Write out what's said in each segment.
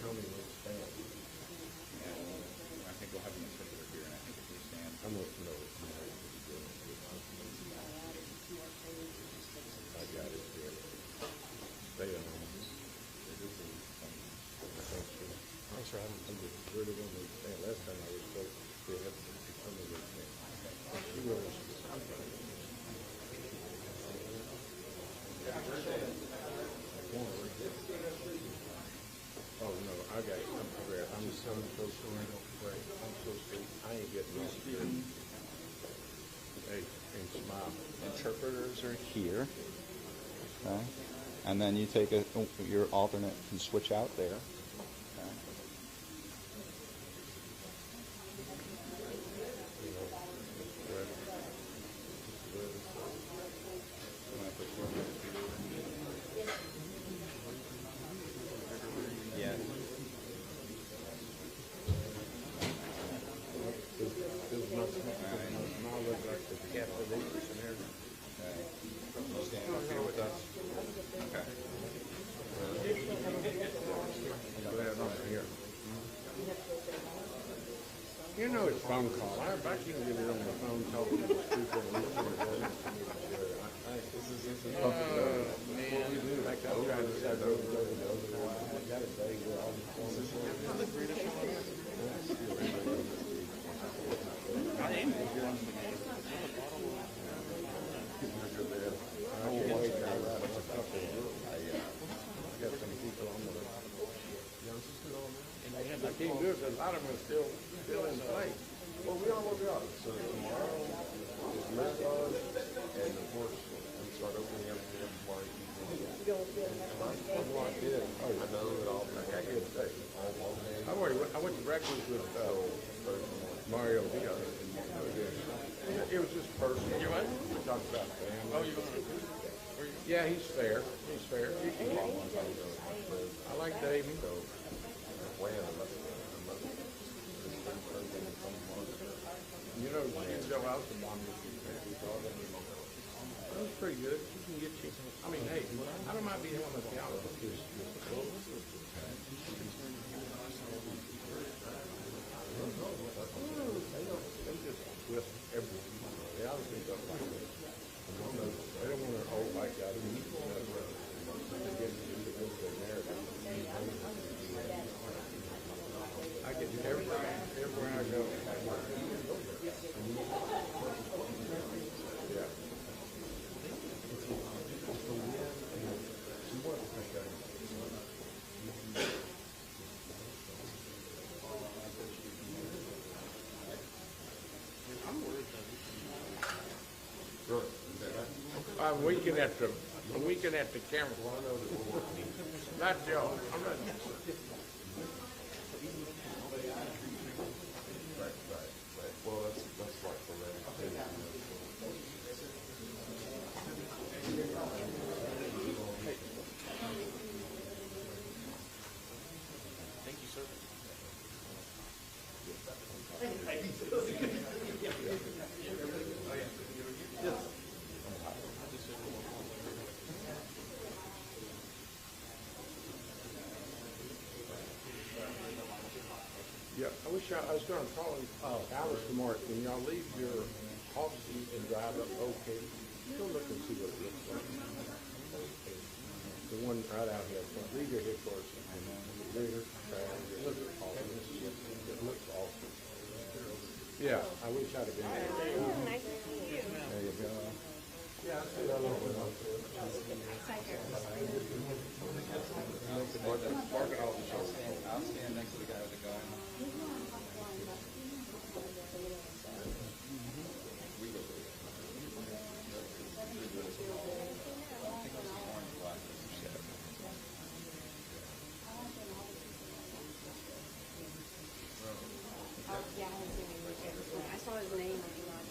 Tony will stand. I think we'll have an interpreter here, and I think if we stand. I'm going to know it's not. I got it here. Stay at home. Thanks for having me. I'm just really going to stand. Last time I was supposed to have some of those things. She was. Oh no, I got it. I'm prepared. I'm so close to it. I'm close to it. I ain't getting off here. Hey, and smile. Interpreters are here. Okay. And then you take your alternate can switch out there. Okay. Yeah. This smile looks like the cat with the and everything. Okay. Stand up here with us. Okay. Glad I'm here. You know it's phone call. I can get it on the phone talking to people. Man, we do. Like I'm trying to decide over I got a day where I'm I can't do it because a lot of them are still in play. Well, we are what we are. So tomorrow is marathon, and of course we start opening up here tomorrow evening. I'm locked in. Oh, I know it all. I got good today. I went to breakfast with Mayor John Whitmire. It was just personal. You what? We talked about family. Oh, you want to? Yeah, he's fair. He's fair. I like Dave. You know, you can go out to bomb your feet. That was pretty good. You can get you. I mean, hey, I don't mind being on the counter. They just twist everything. They obviously don't like it. They don't want their old white guy to eat. They get into their narrative. I get everywhere I go. Yeah. I'm weaking at the camera. Not Joe. I'm not. Right. Well, that's like the red. Thank you, sir. Yeah, I wish I was going to call Alice tomorrow. When y'all leave your office and drive up okay, go look and see what it looks like. The one right out here. Leave your headquarters and it looks awesome. It looks awesome. Yeah, I wish I'd have been there. Nice to see you. There you go. Yeah, I see that little bit. Parking officer. I'll stand next to the guy with the gun. Yeah, I haven't seen him before. I saw his name on the line.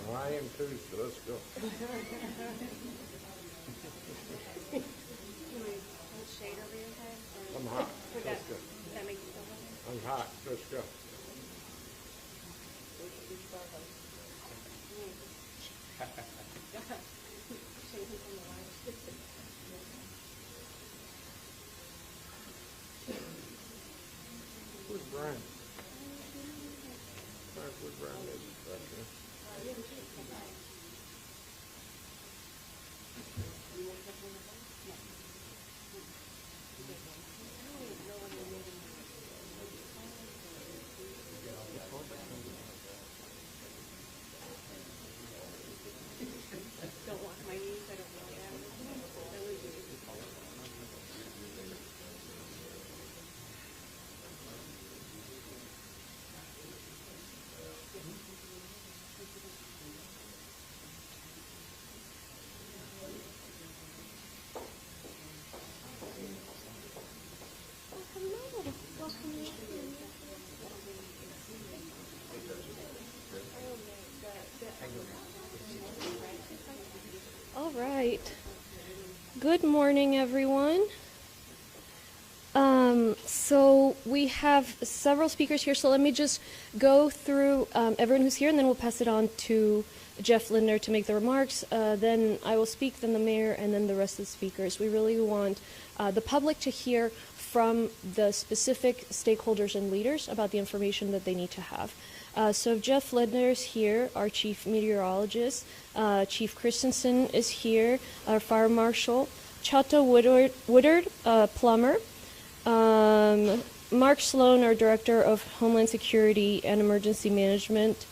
Well, I am too, so let's go. Shade over your head? I'm hot. Let's go. That makes you feel better? I'm hot. Let's go. saying who's on the line. Where's Brian? Where's Brian? Back here. Don't walk my knees. I don't know that. That would be. All right. Good morning, everyone. So we have several speakers here, so let me just go through everyone who's here, and then we'll pass it on to Jeff Lindner to make the remarks. Then I will speak, then the mayor, and then the rest of the speakers. We really want the public to hear from the specific stakeholders and leaders about the information that they need to have. So Jeff Lindner is here, our chief meteorologist. Chief Christensen is here, our fire marshal. Chato Woodard, plumber. Mark Sloan, our director of Homeland Security and Emergency Management.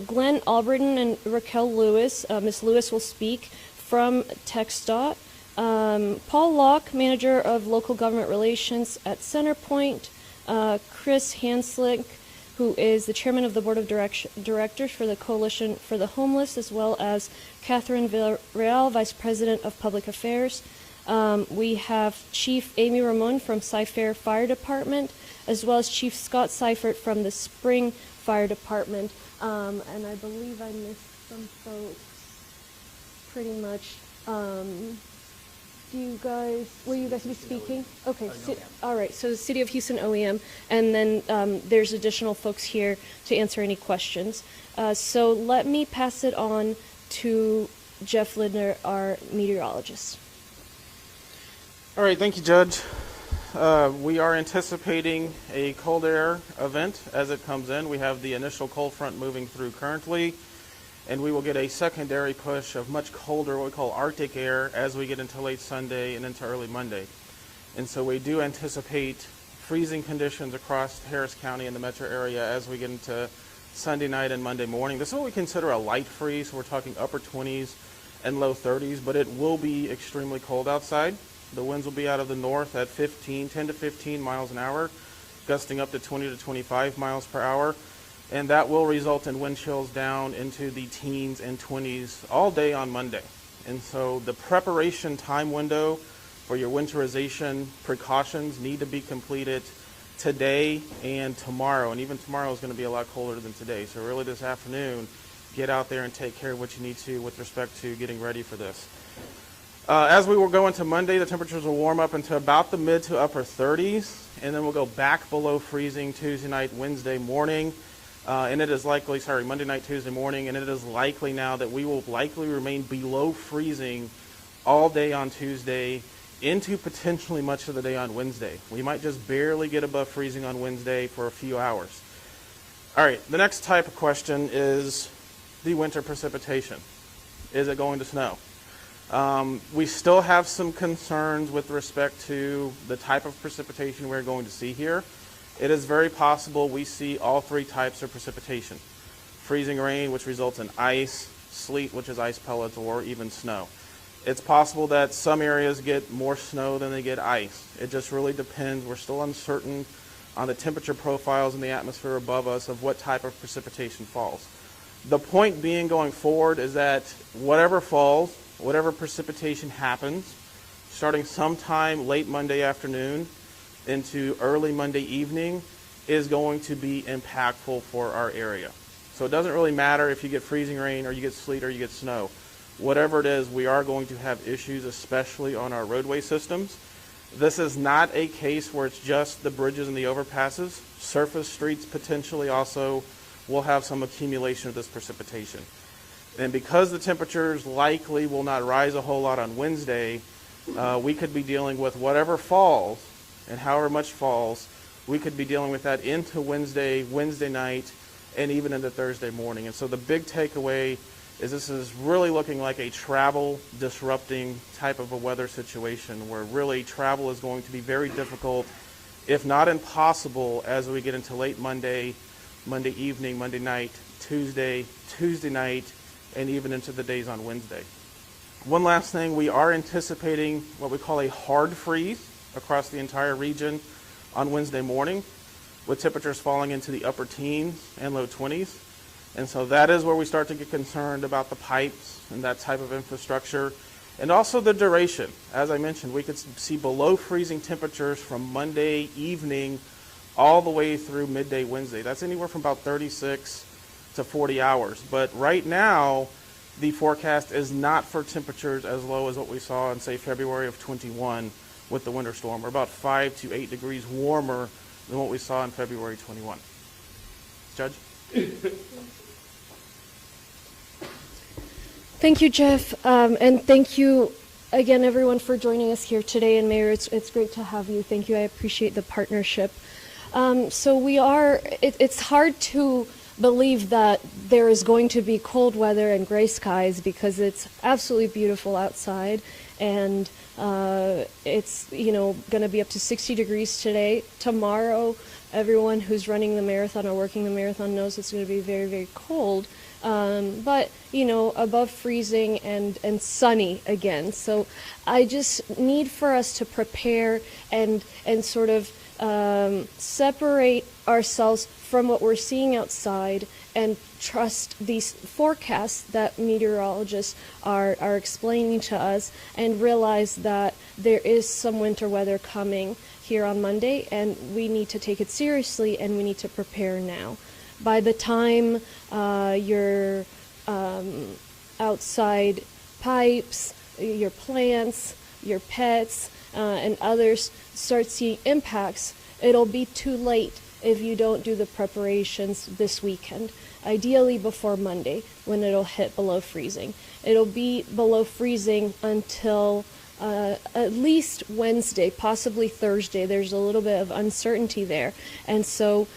Glenn Albritton and Raquel Lewis. Ms. Lewis will speak from TxDOT. Paul Locke, manager of local government relations at Centerpoint. Chris Hanslick, who is the chairman of the board of directors for the Coalition for the Homeless, as well as Catherine Villarreal, vice president of public affairs. We have Chief Amy Ramon from Cy-Fair Fire Department, as well as Chief Scott Seifert from the Spring Fire Department. And I believe I missed some folks pretty much. Will you guys be speaking? Okay, all right, so the City of Houston OEM, and then there's additional folks here to answer any questions. So let me pass it on to Jeff Lindner, our meteorologist. All right, thank you, Judge. We are anticipating a cold air event as it comes in. We have the initial cold front moving through currently, and we will get a secondary push of much colder, what we call Arctic air, as we get into late Sunday and into early Monday. And so we do anticipate freezing conditions across Harris County and the metro area as we get into Sunday night and Monday morning. This is what we consider a light freeze. So we're talking upper 20s and low 30s, but it will be extremely cold outside. The winds will be out of the north at 10 to 15 miles an hour, gusting up to 20 to 25 miles per hour. And that will result in wind chills down into the teens and 20s all day on Monday. And so the preparation time window for your winterization precautions need to be completed today and tomorrow. And even tomorrow is going to be a lot colder than today. So really this afternoon, get out there and take care of what you need to with respect to getting ready for this. As we will go into Monday, the temperatures will warm up into about the mid to upper 30s, and then we'll go back below freezing Tuesday night, Wednesday morning. And it is likely, Monday night, Tuesday morning, and it is likely now that we will likely remain below freezing all day on Tuesday into potentially much of the day on Wednesday. We might just barely get above freezing on Wednesday for a few hours. All right, the next type of question is the winter precipitation. Is it going to snow? We still have some concerns with respect to the type of precipitation we're going to see here. It is very possible we see all three types of precipitation. Freezing rain, which results in ice, sleet, which is ice pellets, or even snow. It's possible that some areas get more snow than they get ice. It just really depends. We're still uncertain on the temperature profiles in the atmosphere above us of what type of precipitation falls. The point being going forward is that whatever falls, whatever precipitation happens, starting sometime late Monday afternoon into early Monday evening, is going to be impactful for our area. So it doesn't really matter if you get freezing rain or you get sleet or you get snow. Whatever it is, we are going to have issues, especially on our roadway systems. This is not a case where it's just the bridges and the overpasses. Surface streets potentially also will have some accumulation of this precipitation. And because the temperatures likely will not rise a whole lot on Wednesday, we could be dealing with whatever falls and however much falls, we could be dealing with that into Wednesday night, and even into Thursday morning. And so the big takeaway is this is really looking like a travel disrupting type of a weather situation where really travel is going to be very difficult, if not impossible, as we get into late Monday evening, Monday night, Tuesday night, and even into the days on Wednesday. One last thing, we are anticipating what we call a hard freeze across the entire region on Wednesday morning, with temperatures falling into the upper teens and low 20s. And so that is where we start to get concerned about the pipes and that type of infrastructure. And also the duration. As I mentioned, we could see below freezing temperatures from Monday evening all the way through midday Wednesday. That's anywhere from about 36 to 40 hours. But right now, the forecast is not for temperatures as low as what we saw in, say, February of 21 with the winter storm. We're about 5 to 8 degrees warmer than what we saw in February 21. Judge? Thank you, Jeff, and thank you again, everyone, for joining us here today. And Mayor, it's great to have you. Thank you. I appreciate the partnership. So it's hard to believe that there is going to be cold weather and gray skies because it's absolutely beautiful outside, and it's going to be up to 60 degrees today. Tomorrow, everyone who's running the marathon or working the marathon knows it's going to be very, very cold. But above freezing and sunny again. So I just need for us to prepare and sort of separate ourselves from what we're seeing outside and trust these forecasts that meteorologists are explaining to us, and realize that there is some winter weather coming here on Monday, and we need to take it seriously, and we need to prepare now. By the time your outside pipes, your plants, your pets, and others start seeing impacts, it'll be too late if you don't do the preparations this weekend, ideally before Monday, when it'll hit below freezing. It'll be below freezing until at least Wednesday, possibly Thursday. There's a little bit of uncertainty there. And so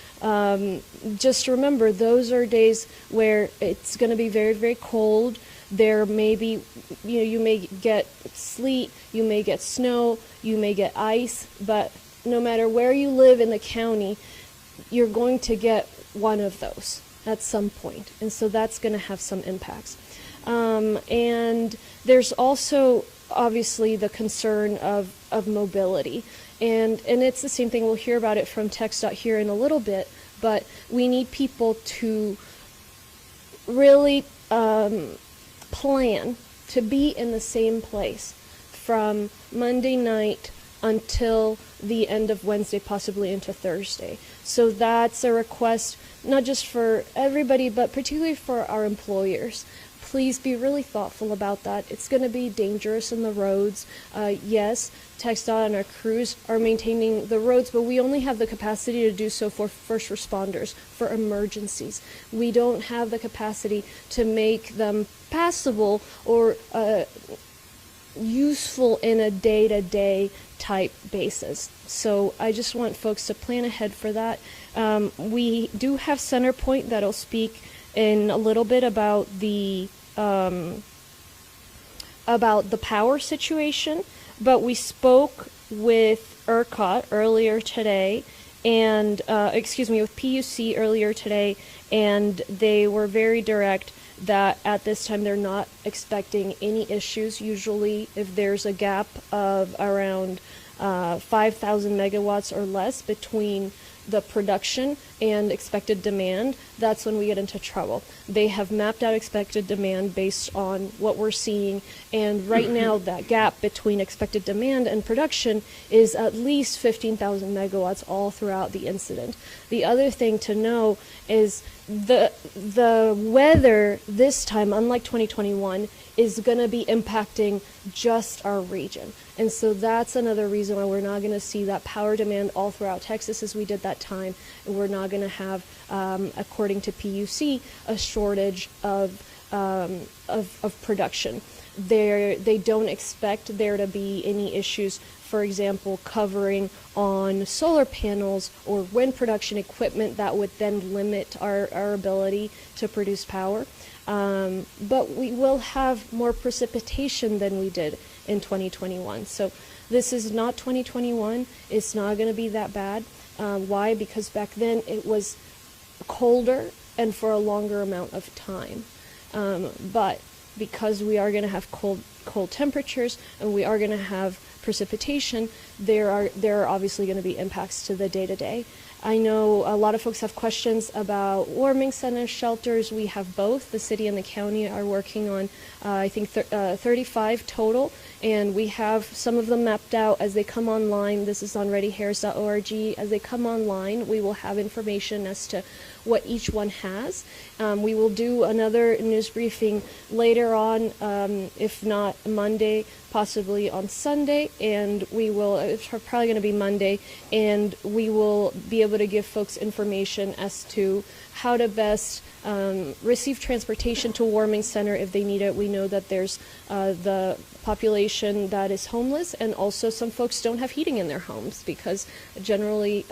just remember, those are days where it's going to be very, very cold. There may be, you may get sleet, you may get snow, you may get ice, but no matter where you live in the county, you're going to get one of those at some point. And so that's going to have some impacts. And there's also obviously the concern of mobility. And it's the same thing. We'll hear about it from TxDOT here in a little bit, but we need people to really plan to be in the same place from Monday night until the end of Wednesday, possibly into Thursday. So that's a request, not just for everybody, but particularly for our employers. Please be really thoughtful about that. It's going to be dangerous in the roads. Yes, TxDOT and our crews are maintaining the roads, but we only have the capacity to do so for first responders, for emergencies. We don't have the capacity to make them passable or useful in a day-to-day type basis. So I just want folks to plan ahead for that. We do have Centerpoint that'll speak in a little bit about the power situation, but we spoke with ERCOT earlier today, and with PUC earlier today, and they were very direct that at this time they're not expecting any issues. Usually if there's a gap of around 5,000 megawatts or less between the production and expected demand, that's when we get into trouble. They have mapped out expected demand based on what we're seeing, and right now that gap between expected demand and production is at least 15,000 megawatts all throughout the incident. The other thing to know is the weather this time, unlike 2021, is going to be impacting just our region. And so that's another reason why we're not going to see that power demand all throughout Texas as we did that time. And we're not going to have, according to PUC, a shortage of of production. They don't expect there to be any issues, for example, covering on solar panels or wind production equipment that would then limit our ability to produce power. But we will have more precipitation than we did in 2021. So this is not 2021. It's not going to be that bad. Why? Because back then it was colder and for a longer amount of time. But because we are going to have cold temperatures and we are going to have precipitation, there are obviously going to be impacts to the day-to-day. I know a lot of folks have questions about warming center shelters. We have both. The city and the county are working on, I think, 35 total, and we have some of them mapped out as they come online. This is on readyharris.org. As they come online, we will have information as to what each one has. We will do another news briefing later on, if not Monday, possibly on Sunday, and it's probably going to be Monday, and we will be able to give folks information as to how to best receive transportation to a warming center if they need it. We know that there's the population that is homeless, and also some folks don't have heating in their homes because generally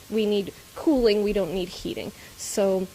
we need cooling, we don't need heating. So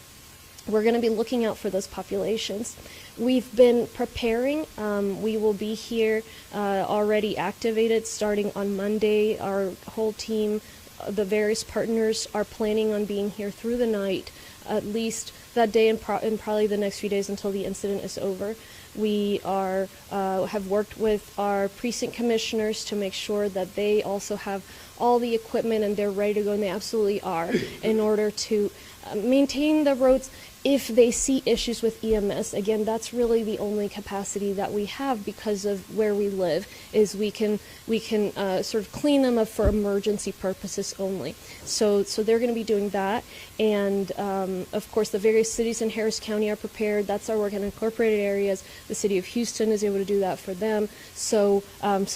we're going to be looking out for those populations. We've been preparing. We will be here already activated starting on Monday. Our whole team, the various partners, are planning on being here through the night, at least that day and probably the next few days until the incident is over. We have worked with our precinct commissioners to make sure that they also have all the equipment and they're ready to go, and they absolutely are, in order to maintain the roads. If they see issues with EMS, again, that's really the only capacity that we have because of where we live, is we can sort of clean them up for emergency purposes only. So they're going to be doing that. And of course, the various cities in Harris County are prepared. That's our work in incorporated areas. The city of Houston is able to do that for them. So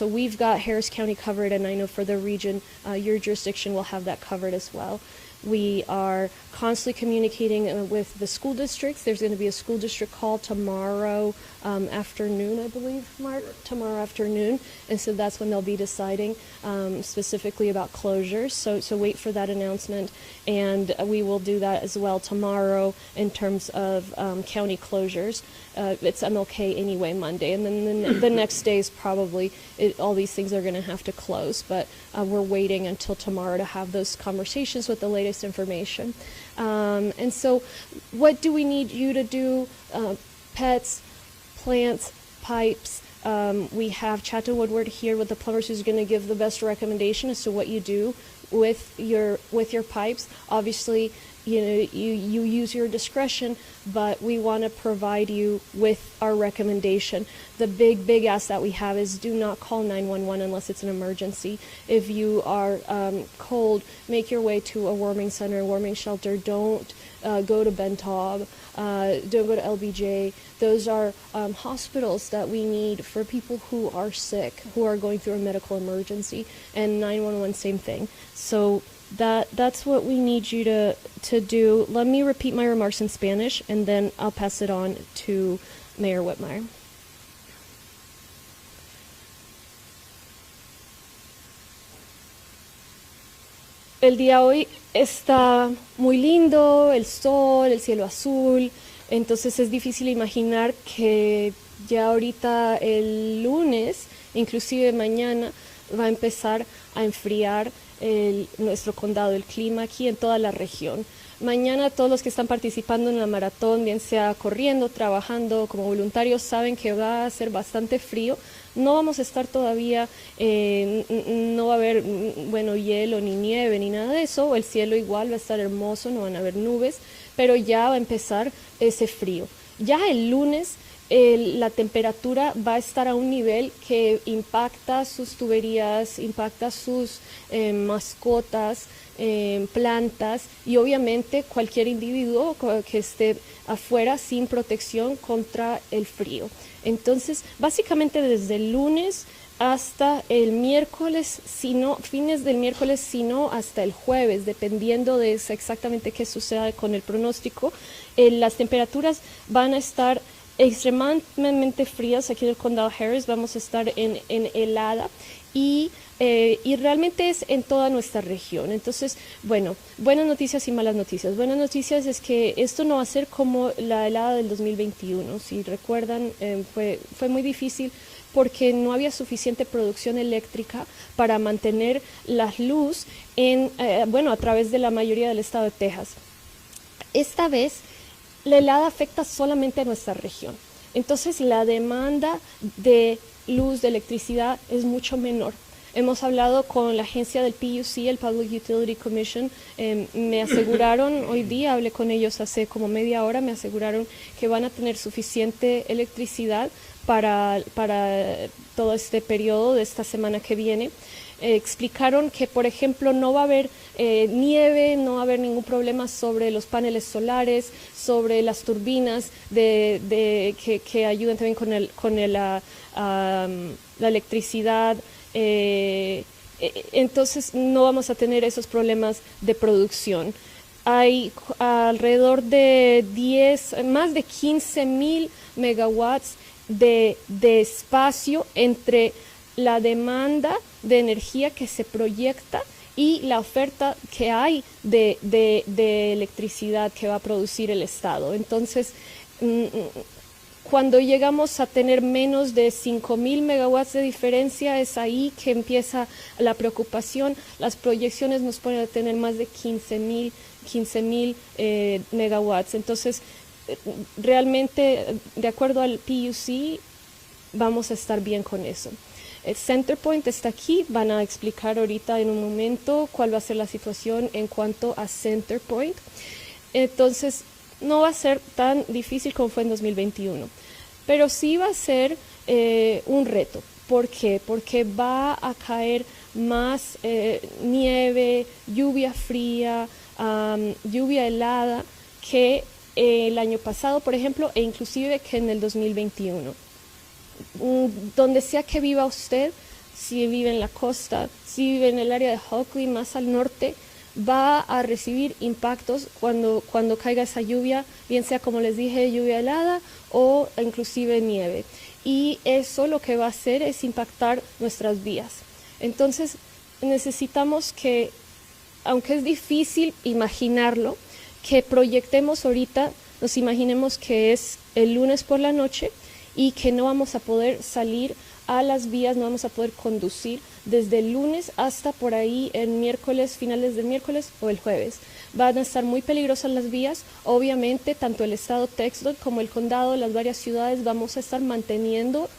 we've got Harris County covered, and I know for the region, your jurisdiction will have that covered as well. We are constantly communicating with the school districts. There's going to be a school district call tomorrow afternoon, I believe, Mark? Tomorrow afternoon. And so that's when they'll be deciding specifically about closures. So wait for that announcement. And we will do that as well tomorrow in terms of county closures. It's MLK anyway, Monday. And then the next day is probably, all these things are going to have to close. But we're waiting until tomorrow to have those conversations with the latest information. And so what do we need you to do? Pets, plants, pipes. We have Chato Woodward here with the plumbers who's going to give the best recommendation as to what you do with your pipes. Obviously, you use your discretion, but we want to provide you with our recommendation. The big ask that we have is do not call 911 unless it's an emergency. If you are cold, make your way to a warming center, a warming shelter. Don't go to Bentob. Don't go to LBJ. Those are hospitals that we need for people who are sick, who are going through a medical emergency, and 911, same thing. So that's what we need you to do. Let me repeat my remarks in Spanish, and then I'll pass it on to Mayor Whitmire. El día hoy está muy lindo, el sol, el cielo azul, entonces es difícil imaginar que ya ahorita el lunes, inclusive mañana, va a empezar a enfriar nuestro condado, el clima aquí en toda la región. Mañana todos los que están participando en la maratón, bien sea corriendo, trabajando como voluntarios, saben que va a ser bastante frío. No vamos a estar todavía, no va a haber, hielo ni nieve ni nada de eso. El cielo igual va a estar hermoso, no van a haber nubes, pero ya va a empezar ese frío. Ya el lunes la temperatura va a estar a un nivel que impacta sus tuberías, impacta sus mascotas, plantas y obviamente cualquier individuo que esté afuera sin protección contra el frío. Entonces, básicamente desde el lunes hasta el miércoles, fines del miércoles, sino hasta el jueves, dependiendo de exactamente qué suceda con el pronóstico, las temperaturas van a estar extremadamente frías aquí en el condado Harris, vamos a estar en helada y realmente es en toda nuestra región. Entonces, bueno, buenas noticias y malas noticias. Buenas noticias es que esto no va a ser como la helada del 2021. Si recuerdan, fue muy difícil porque no había suficiente producción eléctrica para mantener la luz a través de la mayoría del estado de Texas. Esta vez, la helada afecta solamente a nuestra región. Entonces, la demanda de luz, de electricidad, es mucho menor. Hemos hablado con la agencia del PUC, el Public Utility Commission, me aseguraron, hoy día hablé con ellos hace como media hora, me aseguraron que van a tener suficiente electricidad para todo este periodo de esta semana que viene. Explicaron que, por ejemplo, no va a haber nieve, no va a haber ningún problema sobre los paneles solares, sobre las turbinas que ayudan también con la electricidad. Entonces no vamos a tener esos problemas de producción. Hay alrededor de más de 15,000 megawatts de espacio entre la demanda de energía que se proyecta y la oferta que hay de electricidad que va a producir el Estado. Entonces, cuando llegamos a tener menos de 5,000 megawatts de diferencia, es ahí que empieza la preocupación. Las proyecciones nos ponen a tener más de 15,000 megawatts. Entonces, realmente, de acuerdo al PUC, vamos a estar bien con eso. El Centerpoint está aquí, van a explicar ahorita en un momento cuál va a ser la situación en cuanto a Centerpoint. Entonces, no va a ser tan difícil como fue en 2021, pero sí va a ser un reto. ¿Por qué? Porque va a caer más nieve, lluvia fría, lluvia helada que el año pasado, por ejemplo, e inclusive que en el 2021. Donde sea que viva usted, si vive en la costa, si vive en el área de Hockley, más al norte, va a recibir impactos cuando caiga esa lluvia, bien sea, como les dije, lluvia helada o inclusive nieve. Y eso lo que va a hacer es impactar nuestras vías. Entonces, necesitamos que, aunque es difícil imaginarlo, que proyectemos ahorita, nos imaginemos que es el lunes por la noche y que no vamos a poder salir a las vías, no vamos a poder conducir desde el lunes hasta por ahí el miércoles, finales del miércoles o el jueves. Van a estar muy peligrosas las vías. Obviamente, tanto el estado Texas como el condado, las varias ciudades, vamos a estar manteniendo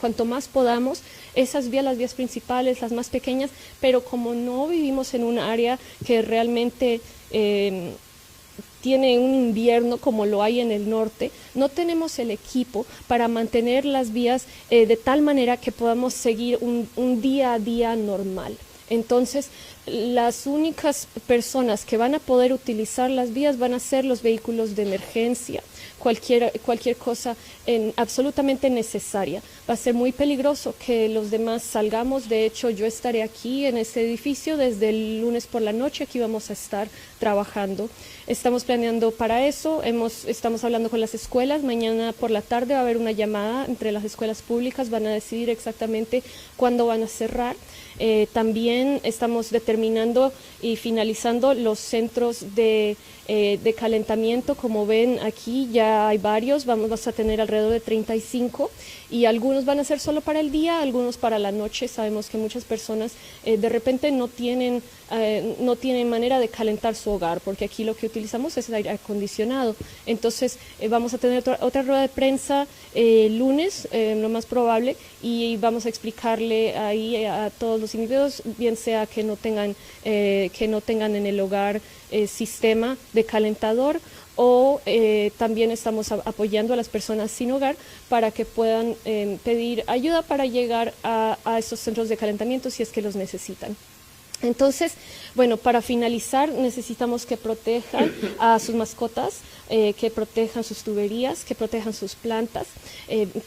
cuanto más podamos esas vías, las vías principales, las más pequeñas, pero como no vivimos en un área que realmente tiene un invierno como lo hay en el norte, no tenemos el equipo para mantener las vías de tal manera que podamos seguir un día a día normal. Entonces, las únicas personas que van a poder utilizar las vías van a ser los vehículos de emergencia, cualquier cosa absolutamente necesaria. Va a ser muy peligroso que los demás salgamos. De hecho, yo estaré aquí en este edificio desde el lunes por la noche. Aquí vamos a estar trabajando. Estamos planeando para eso. Estamos hablando con las escuelas. Mañana por la tarde va a haber una llamada entre las escuelas públicas. Van a decidir exactamente cuándo van a cerrar. También estamos determinando y finalizando los centros de calentamiento. Como ven aquí ya hay varios, vamos a tener alrededor de 35 y algunos van a ser solo para el día, algunos para la noche. Sabemos que muchas personas de repente no tienen manera de calentar su hogar, porque aquí lo que utilizamos es el aire acondicionado. Entonces vamos a tener otra rueda de prensa lunes, lo más probable, y vamos a explicarle ahí a todos los individuos, bien sea que no tengan en el hogar sistema de calentador, o también estamos apoyando a las personas sin hogar para que puedan pedir ayuda para llegar a estos centros de calentamiento si es que los necesitan. Entonces, bueno, para finalizar, necesitamos que protejan a sus mascotas, que protejan sus tuberías, que protejan sus plantas,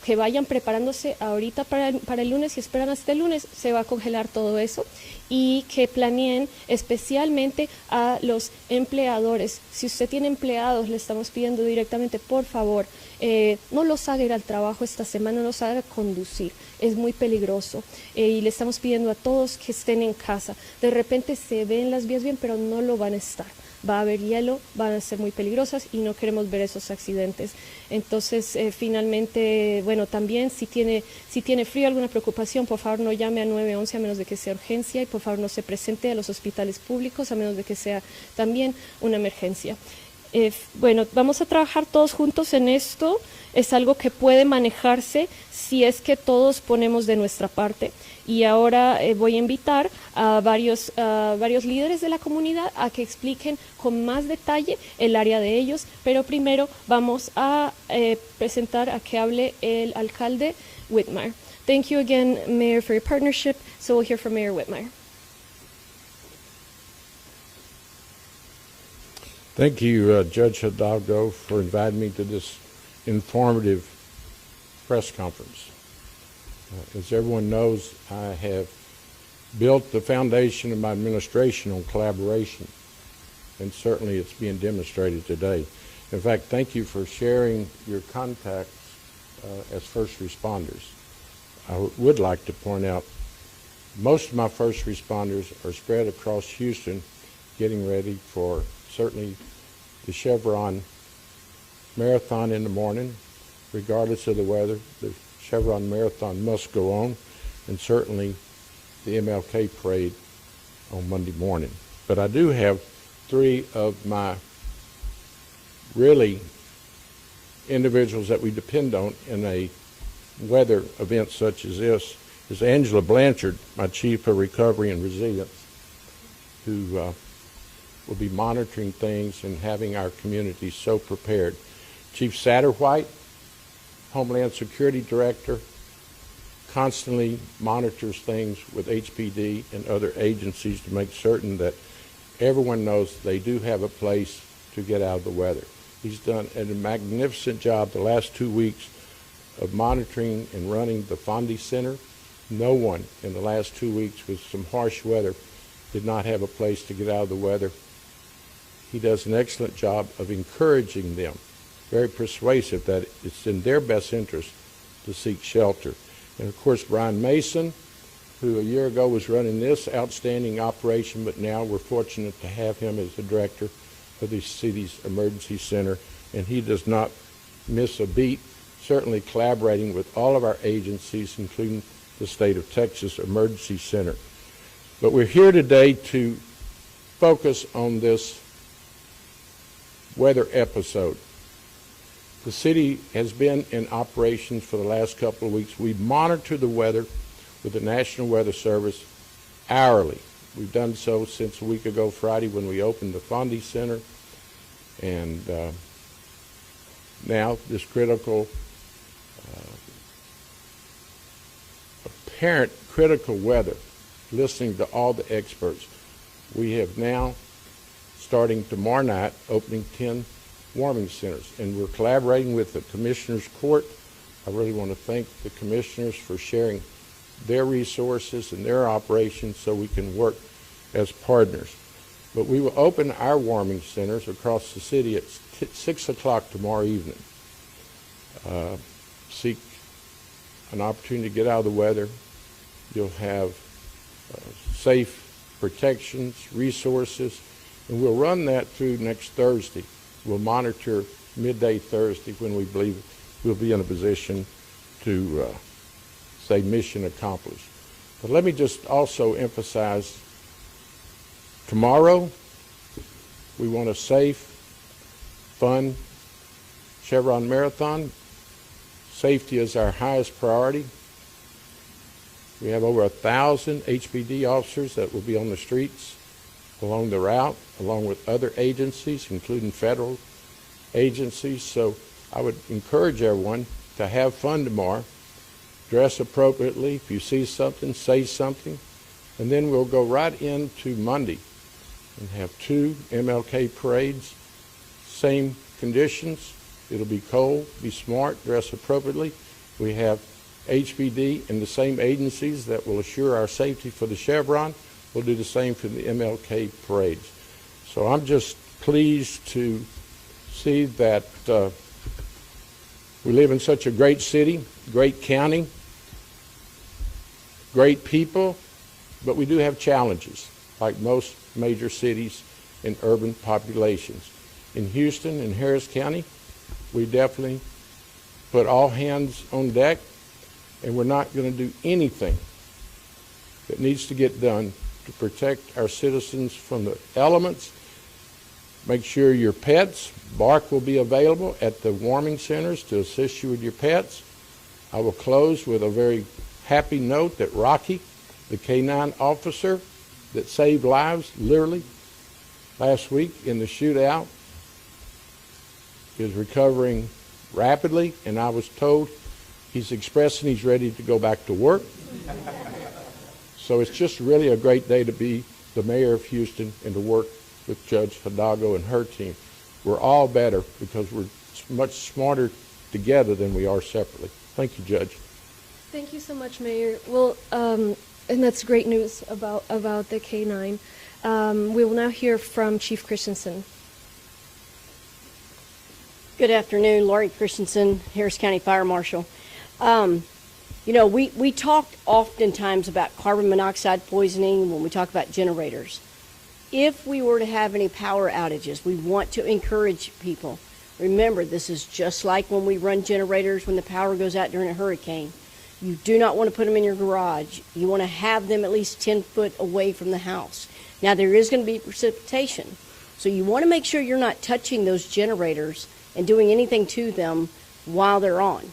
que vayan preparándose ahorita para el lunes. Si esperan hasta el lunes, se va a congelar todo eso. y que planeen especialmente a los empleadores. Si usted tiene empleados, le estamos pidiendo directamente, por favor, no los haga ir al trabajo esta semana, no los haga conducir, es muy peligroso. Y le estamos pidiendo a todos que estén en casa. De repente se ven las vías bien, pero no lo van a estar. Va a haber hielo, van a ser muy peligrosas y no queremos ver esos accidentes. Entonces, finalmente, bueno, también si tiene frío, alguna preocupación, por favor no llame a 911 a menos de que sea urgencia y por favor no se presente a los hospitales públicos a menos de que sea también una emergencia. Bueno, vamos a trabajar todos juntos en esto. Es algo que puede manejarse si es que todos ponemos de nuestra parte. Y ahora voy a invitar a varios líderes de la comunidad a que expliquen con más detalle el área de ellos. Pero primero vamos a presentar a que hable el alcalde Whitmire. Thank you again, Mayor, for your partnership. So we'll hear from Mayor Whitmire. Thank you, Judge Hidalgo, for inviting me to this informative press conference. As everyone knows, I have built the foundation of my administration on collaboration, and certainly it's being demonstrated today. In fact, thank you for sharing your contacts as first responders. I would like to point out most of my first responders are spread across Houston getting ready for certainly the Chevron Marathon in the morning. Regardless of the weather, the Chevron Marathon must go on, and certainly the MLK Parade on Monday morning. But I do have three of my really individuals that we depend on in a weather event such as this. Is Angela Blanchard, my Chief of Recovery and Resilience, who will be monitoring things and having our community so prepared. Chief Satterwhite, Homeland Security Director, constantly monitors things with HPD and other agencies to make certain that everyone knows they do have a place to get out of the weather. He's done a magnificent job the last 2 weeks of monitoring and running the Fondy Center. No one in the last 2 weeks with some harsh weather did not have a place to get out of the weather. He does an excellent job of encouraging them, very persuasive that it's in their best interest to seek shelter. And of course, Brian Mason, who a year ago was running this outstanding operation, but now we're fortunate to have him as the director of the city's emergency center, and he does not miss a beat, certainly collaborating with all of our agencies, including the State of Texas Emergency Center. But we're here today to focus on this weather episode. The city has been in operations for the last couple of weeks. We monitor the weather with the National Weather Service hourly. We've done so since a week ago Friday when we opened the Fondy Center. And now this critical, apparent critical weather, listening to all the experts. We have now, starting tomorrow night, opening 10 warming centers, and we're collaborating with the Commissioners Court. I really want to thank the commissioners for sharing their resources and their operations so we can work as partners. But we will open our warming centers across the city at 6 o'clock tomorrow evening. Seek an opportunity to get out of the weather. You'll have safe protections, resources, and we'll run that through next Thursday. We'll monitor midday Thursday when we believe we'll be in a position to say mission accomplished. But let me just also emphasize, tomorrow we want a safe, fun Chevron Marathon. Safety is our highest priority. We have over 1,000 HPD officers that will be on the streets along the route, along with other agencies, including federal agencies. So I would encourage everyone to have fun tomorrow, dress appropriately. If you see something, say something. And then we'll go right into Monday and have 2 MLK parades, same conditions. It'll be cold, be smart, dress appropriately. We have HPD and the same agencies that will assure our safety for the Chevron We'll do the same for the MLK parades. So I'm just pleased to see that we live in such a great city, great county, great people, but we do have challenges, like most major cities and urban populations. In Houston and Harris County, we definitely put all hands on deck, and we're not going to do anything that needs to get done to protect our citizens from the elements. Make sure your pets, bark will be available at the warming centers to assist you with your pets. I will close with a very happy note that Rocky, the K-9 officer that saved lives literally last week in the shootout, is recovering rapidly, and I was told he's expressing he's ready to go back to work. So it's just really a great day to be the mayor of Houston and to work with Judge Hidalgo and her team. We're all better because we're much smarter together than we are separately. Thank you, Judge. Thank you so much, Mayor. Well, and that's great news about the K-9. We will now hear from Chief Christensen. Good afternoon, Laurie Christensen, Harris County Fire Marshal. You know, we talked oftentimes about carbon monoxide poisoning when we talk about generators. If we were to have any power outages, we want to encourage people. Remember, this is just like when we run generators when the power goes out during a hurricane. You do not want to put them in your garage. You want to have them at least 10 foot away from the house. Now, there is going to be precipitation, so you want to make sure you're not touching those generators and doing anything to them while they're on.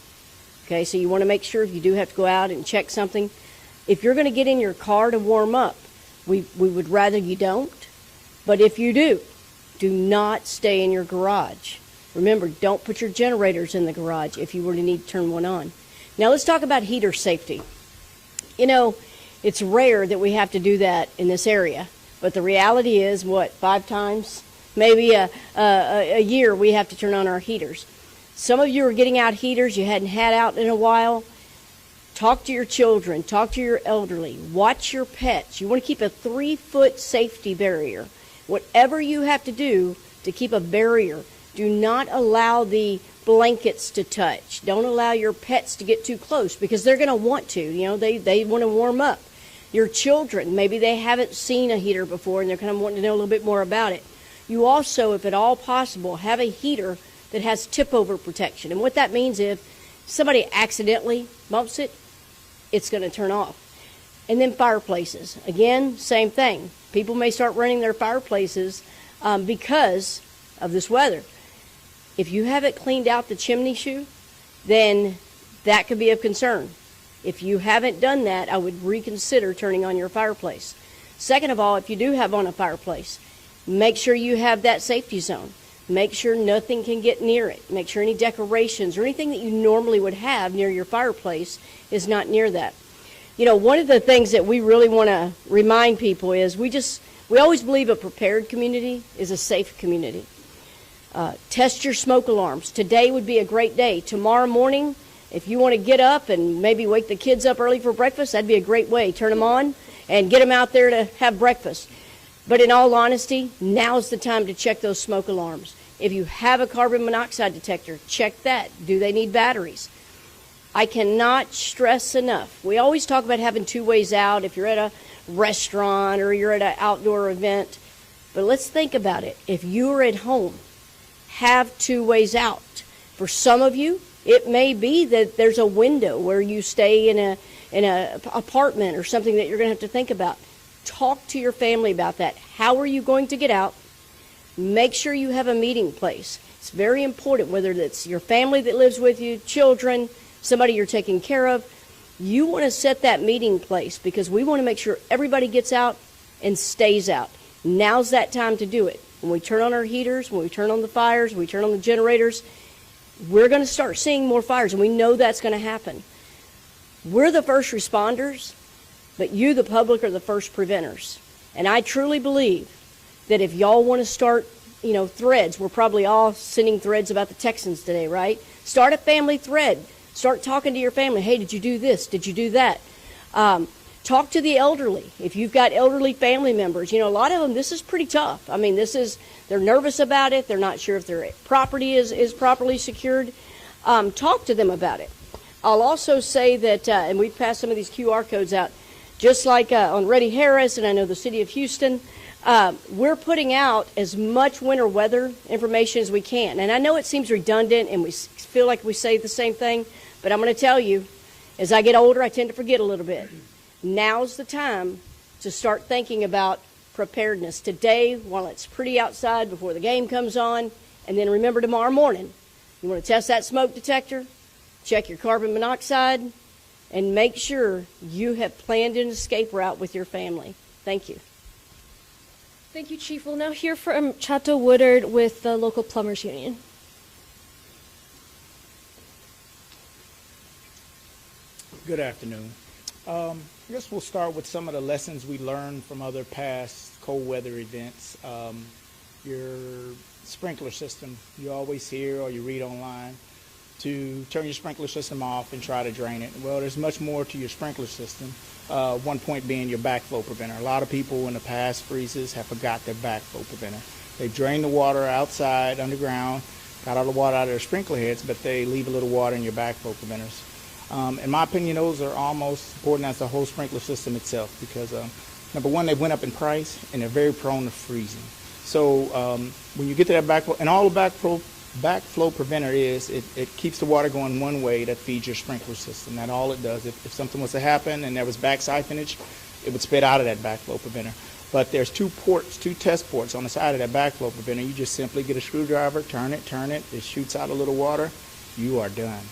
Okay, so you want to make sure if you do have to go out and check something, if you're going to get in your car to warm up, we would rather you don't. But if you do not stay in your garage. Remember, don't put your generators in the garage if you were to need to turn one on. Now let's talk about heater safety. You know, it's rare that we have to do that in this area, but the reality is, 5 times? Maybe a year we have to turn on our heaters. Some of you are getting out heaters you hadn't had out in a while. Talk to your children, talk to your elderly, watch your pets. You want to keep a 3-foot safety barrier. Whatever you have to do to keep a barrier, do not allow the blankets to touch. Don't allow your pets to get too close because they're going to want to. You know, they want to warm up. Your children, maybe they haven't seen a heater before and they're kind of wanting to know a little bit more about it. You also, if at all possible, have a heater that has tip-over protection. And what that means is if somebody accidentally bumps it, it's going to turn off. And then fireplaces. Again, same thing. People may start running their fireplaces because of this weather. If you haven't cleaned out the chimney chute, then that could be of concern. If you haven't done that, I would reconsider turning on your fireplace. Second of all, if you do have on a fireplace, make sure you have that safety zone. Make sure nothing can get near it. Make sure any decorations or anything that you normally would have near your fireplace is not near that. You know, one of the things that we really want to remind people is we always believe a prepared community is a safe community. Test your smoke alarms. Today would be a great day. Tomorrow morning, if you want to get up and maybe wake the kids up early for breakfast, that'd be a great way. Turn them on and get them out there to have breakfast. But in all honesty, now's the time to check those smoke alarms. If you have a carbon monoxide detector, check that. Do they need batteries? I cannot stress enough. We always talk about having 2 ways out if you're at a restaurant or you're at an outdoor event. But let's think about it. If you're at home, have 2 ways out. For some of you, it may be that there's a window where you stay in a apartment or something that you're going to have to think about. Talk to your family about that. How are you going to get out? Make sure you have a meeting place. It's very important, whether it's your family that lives with you, children, somebody you're taking care of. You want to set that meeting place because we want to make sure everybody gets out and stays out. Now's that time to do it. When we turn on our heaters, when we turn on the fires, when we turn on the generators, we're going to start seeing more fires, and we know that's going to happen. We're the first responders, but you, the public, are the first preventers. And I truly believe that if y'all want to start, threads, we're probably all sending threads about the Texans today, right? Start a family thread. Start talking to your family. Hey, did you do this? Did you do that? Talk to the elderly. If you've got elderly family members, a lot of them, this is pretty tough. I mean, they're nervous about it. They're not sure if their property is properly secured. Talk to them about it. I'll also say that, and we've passed some of these QR codes out, just like on Reddy Harris, and I know the city of Houston, we're putting out as much winter weather information as we can. And I know it seems redundant and we feel like we say the same thing, but I'm going to tell you, as I get older, I tend to forget a little bit. Now's the time to start thinking about preparedness today while it's pretty outside before the game comes on. And then remember tomorrow morning, you want to test that smoke detector, check your carbon monoxide, and make sure you have planned an escape route with your family. Thank you. Thank you, Chief. We'll now hear from Chato Woodard with the local plumbers union. Good afternoon. I guess we'll start with some of the lessons we learned from other past cold weather events. Your sprinkler system, you always hear or you read online to turn your sprinkler system off and try to drain it. Well, there's much more to your sprinkler system. One point being your backflow preventer. A lot of people in the past freezes have forgot their backflow preventer. They've drained the water outside, underground, got all the water out of their sprinkler heads, but they leave a little water in your backflow preventers. In my opinion, those are almost important as the whole sprinkler system itself because, number one, they went up in price and they're very prone to freezing. So when you get to that backflow, and all the backflow preventer is, it keeps the water going one way that feeds your sprinkler system. That's all it does. If something was to happen and there was back siphonage, it would spit out of that backflow preventer. But there's two test ports on the side of that backflow preventer. You just simply get a screwdriver, turn it, it shoots out a little water, you are done.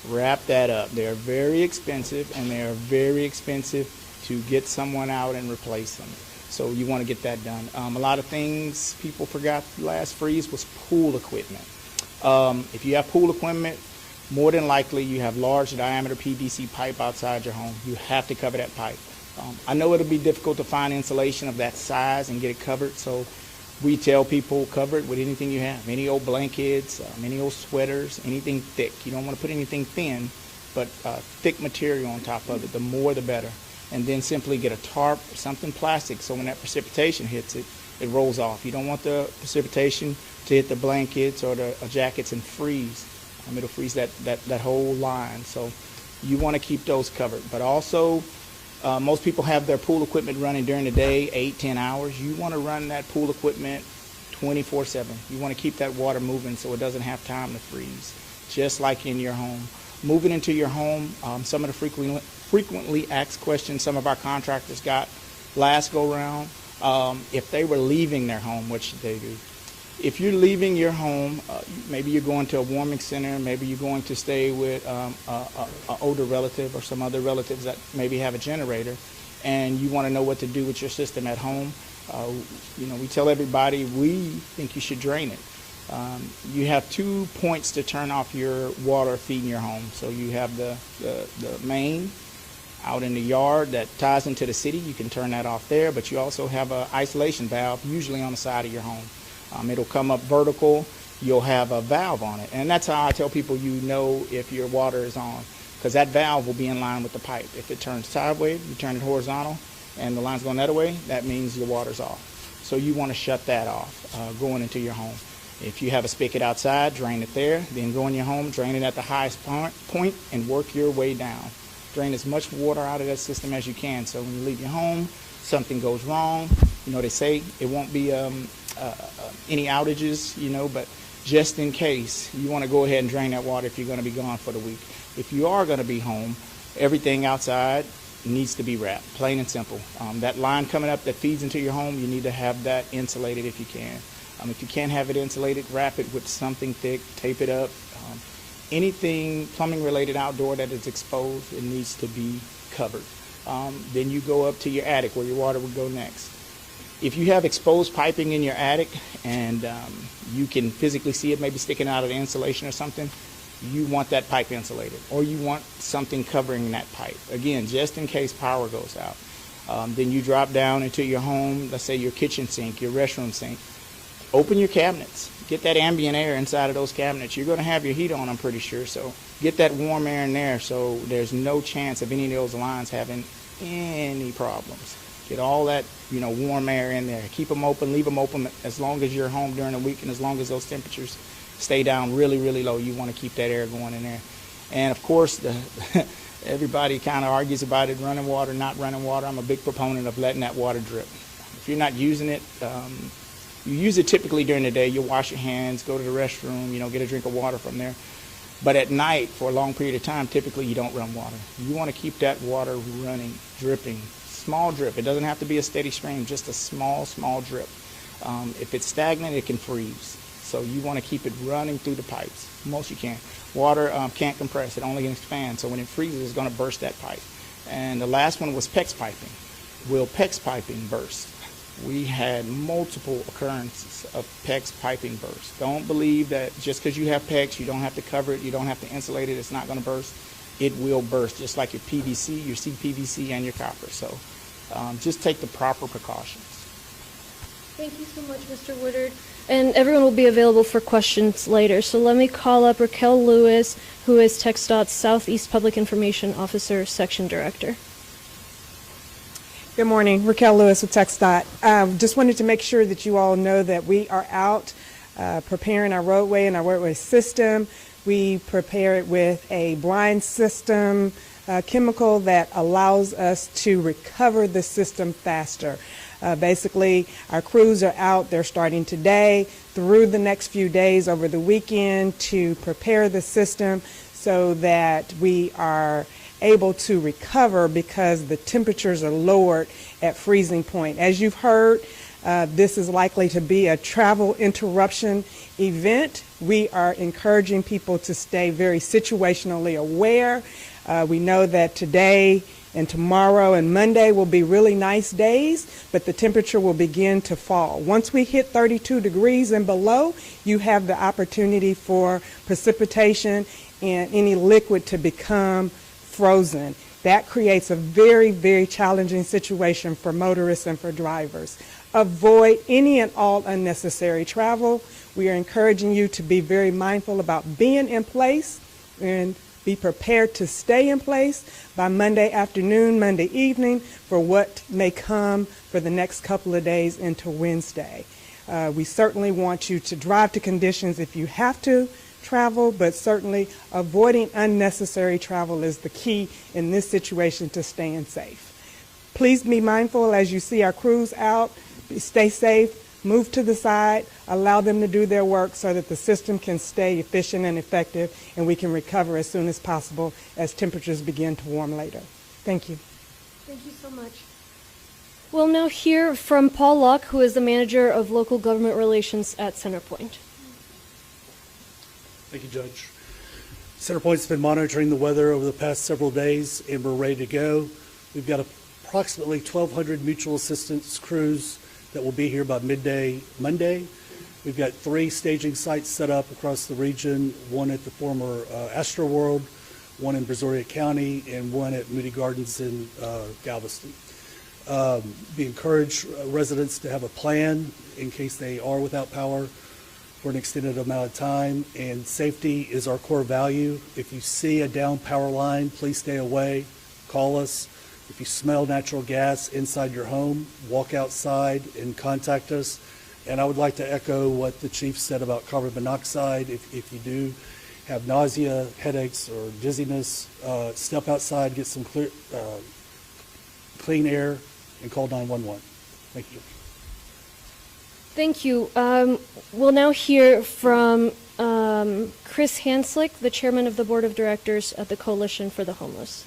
Wrap that up. They're very expensive, and they are very expensive to get someone out and replace them. So you want to get that done. A lot of things people forgot last freeze was pool equipment. If you have pool equipment, more than likely you have large diameter PVC pipe outside your home. You have to cover that pipe. I know it'll be difficult to find insulation of that size and get it covered, so we tell people cover it with anything you have, any old blankets, any old sweaters, anything thick. You don't want to put anything thin, but thick material on top of it. The more the better. And then simply get a tarp or something plastic so when that precipitation hits it, it rolls off. You don't want the precipitation to hit the blankets or the jackets and freeze. It'll freeze that whole line. So you want to keep those covered. But also, most people have their pool equipment running during the day, 8-10 hours. You want to run that pool equipment 24/7. You want to keep that water moving so it doesn't have time to freeze, just like in your home. Moving into your home, some of the frequently asked questions some of our contractors got last go round, if they were leaving their home, what should they do? If you're leaving your home, maybe you're going to a warming center, maybe you're going to stay with an older relative or some other relatives that maybe have a generator, and you want to know what to do with your system at home, we tell everybody we think you should drain it. You have 2 points to turn off your water feeding your home. So you have the main out in the yard that ties into the city. You can turn that off there, but you also have an isolation valve usually on the side of your home. It'll come up vertical. You'll have a valve on it. And that's how I tell people you know if your water is on, because that valve will be in line with the pipe. If it turns sideways, you turn it horizontal, and the line's going the other way, that means your water's off. So you want to shut that off going into your home. If you have a spigot outside, drain it there. Then go in your home, drain it at the highest point, and work your way down. Drain as much water out of that system as you can. So when you leave your home, something goes wrong. They say it won't be any outages, but just in case, you want to go ahead and drain that water if you're going to be gone for the week. If you are going to be home, everything outside needs to be wrapped, plain and simple. That line coming up that feeds into your home, you need to have that insulated if you can. If you can't have it insulated, wrap it with something thick, tape it up. Anything plumbing related outdoor that is exposed, it needs to be covered. Then you go up to your attic where your water would go next. If you have exposed piping in your attic and you can physically see it maybe sticking out of the insulation or something, you want that pipe insulated, or you want something covering that pipe. Again, just in case power goes out. Then you drop down into your home, let's say your kitchen sink, your restroom sink. Open your cabinets. Get that ambient air inside of those cabinets. You're going to have your heat on, I'm pretty sure, so get that warm air in there so there's no chance of any of those lines having any problems. Get all that, warm air in there. Keep them open, leave them open as long as you're home during the week and as long as those temperatures stay down really, really low. You want to keep that air going in there. And of course, everybody kind of argues about it, running water, not running water. I'm a big proponent of letting that water drip. If you're not using it, you use it typically during the day. You wash your hands, go to the restroom, get a drink of water from there. But at night, for a long period of time, typically you don't run water. You want to keep that water running, dripping, small drip. It doesn't have to be a steady stream, just a small, small drip. If it's stagnant, it can freeze. So you want to keep it running through the pipes, most you can. Water can't compress, it only can expand. So when it freezes, it's going to burst that pipe. And the last one was PEX piping. Will PEX piping burst? We had multiple occurrences of PEX piping burst. Don't believe that just because you have PEX, you don't have to cover it, you don't have to insulate it, it's not going to burst. It will burst, just like your PVC, your CPVC, and your copper. So just take the proper precautions. Thank you so much, Mr. Woodard. And everyone will be available for questions later. So let me call up Raquel Lewis, who is TxDOT's Southeast Public Information Officer Section Director. Good morning, Raquel Lewis with TxDOT. Just wanted to make sure that you all know that we are out preparing our roadway and our roadway system. We prepare it with a brine system chemical that allows us to recover the system faster. Basically, our crews are out. They're starting today through the next few days over the weekend to prepare the system so that we are able to recover because the temperatures are lowered at freezing point. As you've heard, this is likely to be a travel interruption event. We are encouraging people to stay very situationally aware. We know that today and tomorrow and Monday will be really nice days, but the temperature will begin to fall. Once we hit 32 degrees and below, you have the opportunity for precipitation and any liquid to become frozen. That creates a very, very challenging situation for motorists and for drivers. Avoid any and all unnecessary travel. We are encouraging you to be very mindful about being in place and be prepared to stay in place by Monday afternoon, Monday evening for what may come for the next couple of days into Wednesday. We certainly want you to drive to conditions if you have to travel, but certainly avoiding unnecessary travel is the key in this situation to staying safe. Please be mindful as you see our crews out. Stay safe. Move to the side, allow them to do their work so that the system can stay efficient and effective and we can recover as soon as possible as temperatures begin to warm later. Thank you. Thank you so much. We'll now hear from Paul Locke, who is the Manager of Local Government Relations at Centerpoint. Thank you, Judge. Centerpoint's been monitoring the weather over the past several days and we're ready to go. We've got approximately 1,200 mutual assistance crews that will be here by midday Monday. We've got 3 staging sites set up across the region, one at the former Astro World, one in Brazoria County, and one at Moody Gardens in Galveston. We encourage residents to have a plan in case they are without power for an extended amount of time, and safety is our core value. If you see a down power line, please stay away, call us. If you smell natural gas inside your home, walk outside and contact us. And I would like to echo what the chief said about carbon monoxide. If you do have nausea, headaches, or dizziness, step outside, get some clean air, and call 911. Thank you. Thank you. We'll now hear from Chris Hanslick, the Chairman of the Board of Directors at the Coalition for the Homeless.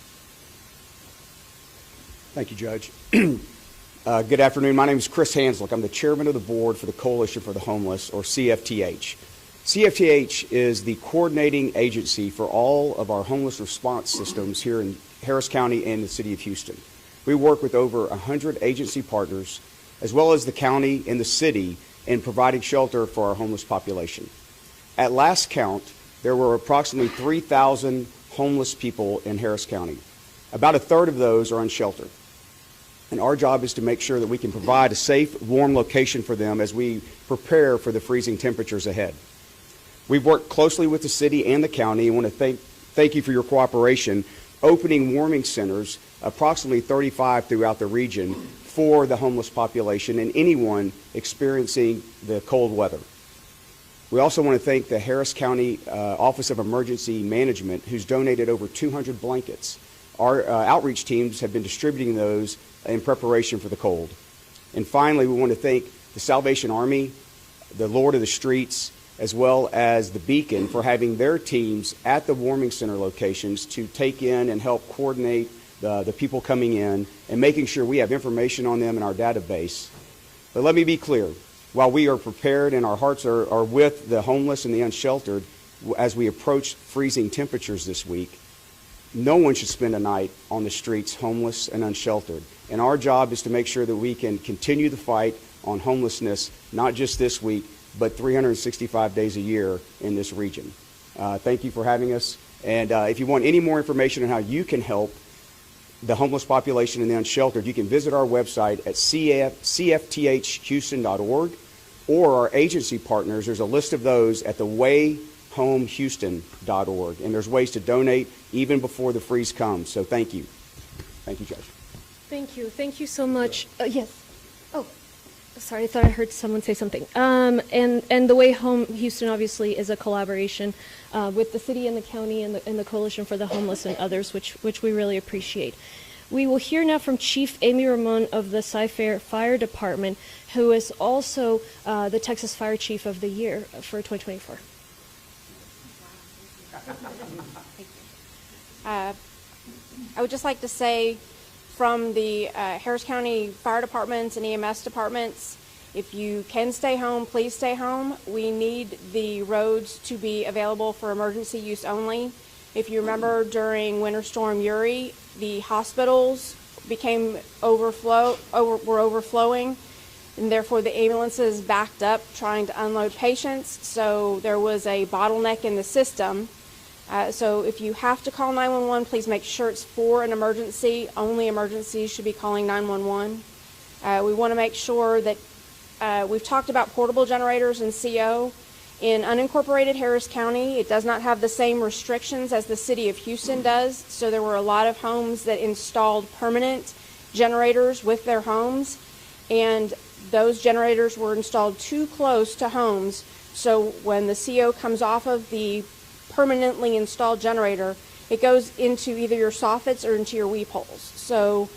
Thank you, Judge. Good afternoon. My name is Chris Hanslick. I'm the chairman of the board for the Coalition for the Homeless, or CFTH. CFTH is the coordinating agency for all of our homeless response systems here in Harris County and the city of Houston. We work with over 100 agency partners, as well as the county and the city, in providing shelter for our homeless population. At last count, there were approximately 3,000 homeless people in Harris County. About a third of those are unsheltered. And our job is to make sure that we can provide a safe, warm location for them as we prepare for the freezing temperatures ahead. We've worked closely with the city and the county and want to thank you for your cooperation opening warming centers, approximately 35 throughout the region, for the homeless population and anyone experiencing the cold weather. We also want to thank the Harris County Office of Emergency Management, who's donated over 200 blankets. Our outreach teams have been distributing those in preparation for the cold. And finally, we want to thank the Salvation Army, the Lord of the Streets, as well as the Beacon for having their teams at the warming center locations to take in and help coordinate the people coming in and making sure we have information on them in our database. But let me be clear. While we are prepared and our hearts are with the homeless and the unsheltered as we approach freezing temperatures this week, no one should spend a night on the streets homeless and unsheltered. And our job is to make sure that we can continue the fight on homelessness, not just this week, but 365 days a year in this region. Thank you for having us. And if you want any more information on how you can help the homeless population and the unsheltered, you can visit our website at cfthhouston.org, or our agency partners. There's a list of those at the wayhomehouston.org, and there's ways to donate even before the freeze comes. So thank you. Thank you, Judge. Thank you. Thank you so much. Yes. Oh, sorry. I thought I heard someone say something. And the Way Home Houston obviously is a collaboration with the city and the county and the Coalition for the Homeless and others, which we really appreciate. We will hear now from Chief Amy Ramon of the Cy-Fair Fire Department, who is also the Texas Fire Chief of the Year for 2024. I would just like to say from the Harris County Fire Departments and EMS departments, if you can stay home, please stay home. We need the roads to be available for emergency use only. If you remember, during Winter Storm Uri, the hospitals were overflowing, and therefore the ambulances backed up trying to unload patients. So there was a bottleneck in the system. So if you have to call 911, please make sure it's for an emergency. Only emergencies should be calling 911. We want to make sure that we've talked about portable generators and CO. In unincorporated Harris County, it does not have the same restrictions as the city of Houston does. So there were a lot of homes that installed permanent generators with their homes, and those generators were installed too close to homes. So when the CO comes off of the permanently installed generator, it goes into either your soffits or into your weep holes. So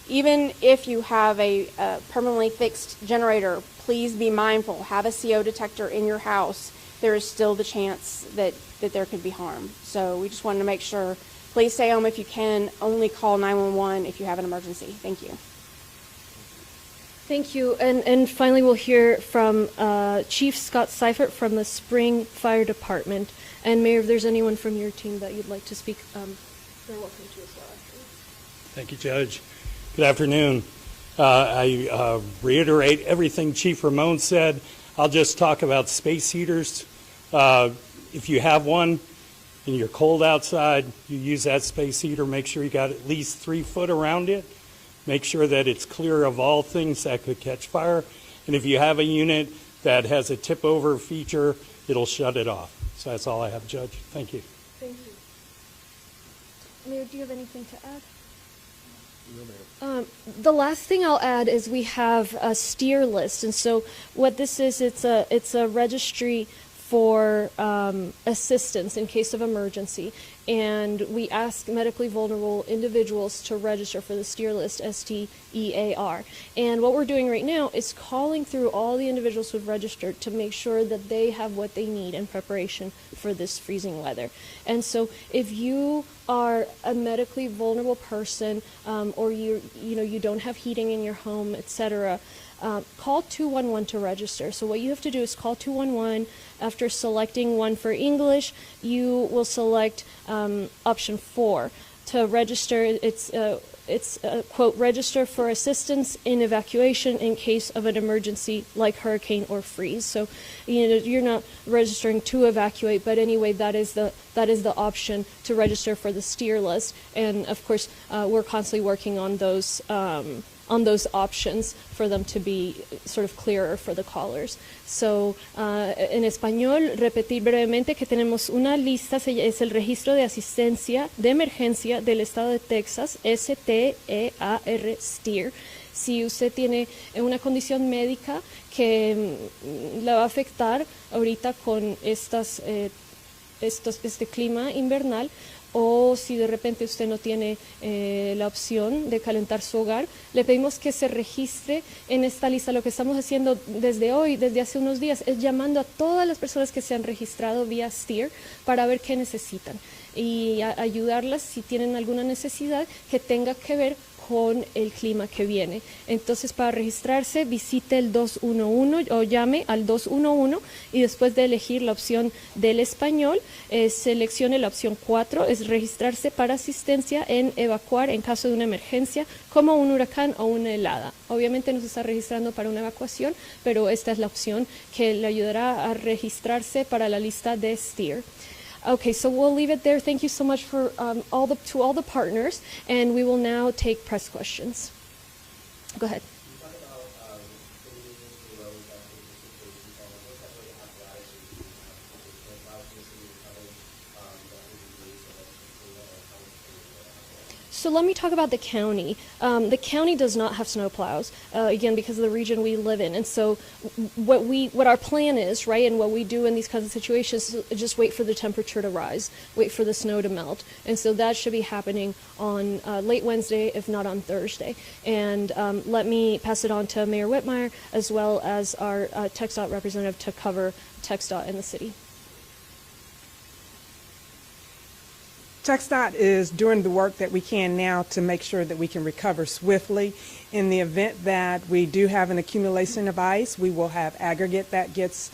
even if you have a permanently fixed generator, please be mindful. Have a CO detector in your house. There is still the chance that there could be harm. So we just wanted to make sure, please stay home if you can. Only call 911 if you have an emergency. Thank you. Thank you. And finally, we'll hear from Chief Scott Seifert from the Spring Fire Department. And Mayor, if there's anyone from your team that you'd like to speak, they're welcome to as well. Thank you, Judge. Good afternoon. I reiterate everything Chief Ramon said. I'll just talk about space heaters. If you have one and you're cold outside, you use that space heater. Make sure you got at least 3 foot around it. Make sure that it's clear of all things that could catch fire. And if you have a unit that has a tip over feature, it'll shut it off. So that's all I have, Judge. Thank you. Thank you. Mayor, do you have anything to add? The last thing I'll add is we have a steer list, and so what this is, it's a registry for assistance in case of emergency, and we ask medically vulnerable individuals to register for the steer list, STEAR. And what we're doing right now is calling through all the individuals who've registered to make sure that they have what they need in preparation for this freezing weather. And so if you are a medically vulnerable person, or you don't have heating in your home, etc., call 211 to register. So what you have to do is call 211. After selecting one for English, you will select option 4 to register. It's quote, register for assistance in evacuation in case of an emergency like hurricane or freeze. So you're not registering to evacuate, but anyway, that is the option to register for the steer list. And of course, we're constantly working on those on those options for them to be sort of clearer for the callers. So, en español, repetir brevemente que tenemos una lista, es el registro de asistencia de emergencia del estado de Texas, STEAR, STEER. Si usted tiene una condición médica que la va a afectar ahorita con este clima invernal, o si de repente usted no tiene la opción de calentar su hogar, le pedimos que se registre en esta lista. Lo que estamos haciendo desde hoy, desde hace unos días, es llamando a todas las personas que se han registrado vía STEER para ver qué necesitan y ayudarlas si tienen alguna necesidad que tenga que ver con el clima que viene. Entonces, para registrarse, visite el 211 o llame al 211 y después de elegir la opción del español, seleccione la opción 4, es registrarse para asistencia en evacuar en caso de una emergencia como un huracán o una helada. Obviamente no se está registrando para una evacuación, pero esta es la opción que le ayudará a registrarse para la lista de STEER. Okay, so we'll leave it there. Thank you so much for all the partners, and we will now take press questions. Go ahead. So let me talk about the county. The county does not have snow plows, again, because of the region we live in. And so what our plan is, right, and what we do in these kinds of situations is just wait for the temperature to rise, wait for the snow to melt. And so that should be happening on late Wednesday, if not on Thursday. And let me pass it on to Mayor Whitmire, as well as our TxDOT representative to cover TxDOT in the city. TxDOT is doing the work that we can now to make sure that we can recover swiftly. In the event that we do have an accumulation of ice, we will have aggregate that gets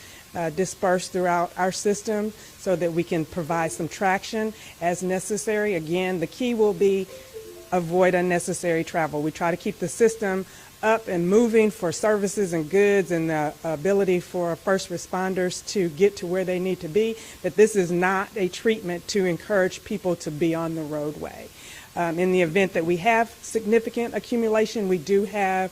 dispersed throughout our system so that we can provide some traction as necessary. Again, the key will be avoid unnecessary travel. We try to keep the system up and moving for services and goods and the ability for first responders to get to where they need to be, but this is not a treatment to encourage people to be on the roadway. In the event that we have significant accumulation, we do have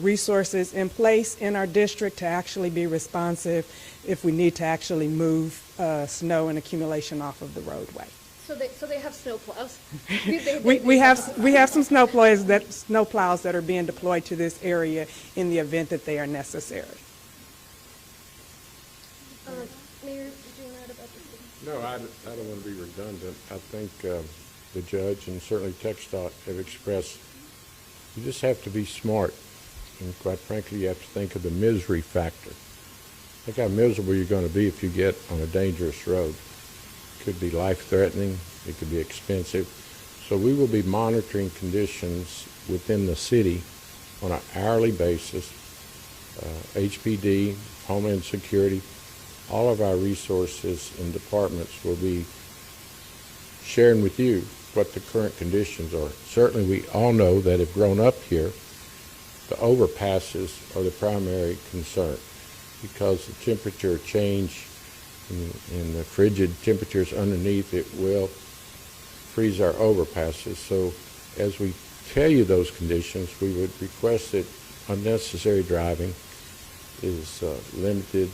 resources in place in our district to actually be responsive if we need to actually move snow and accumulation off of the roadway. So they have snow plows. We have some snow plows that are being deployed to this area in the event that they are necessary. Mayor, did you want to add about this? No, I don't want to be redundant. I think the judge and certainly TxDOT have expressed you just have to be smart, and quite frankly, you have to think of the misery factor. Think how miserable you're going to be if you get on a dangerous road. Could be life-threatening, it could be expensive. So we will be monitoring conditions within the city on an hourly basis. HPD, Homeland Security, all of our resources and departments will be sharing with you what the current conditions are. Certainly we all know that have grown up here, the overpasses are the primary concern because the temperature change and the frigid temperatures underneath it will freeze our overpasses. So as we tell you those conditions, we would request that unnecessary driving is limited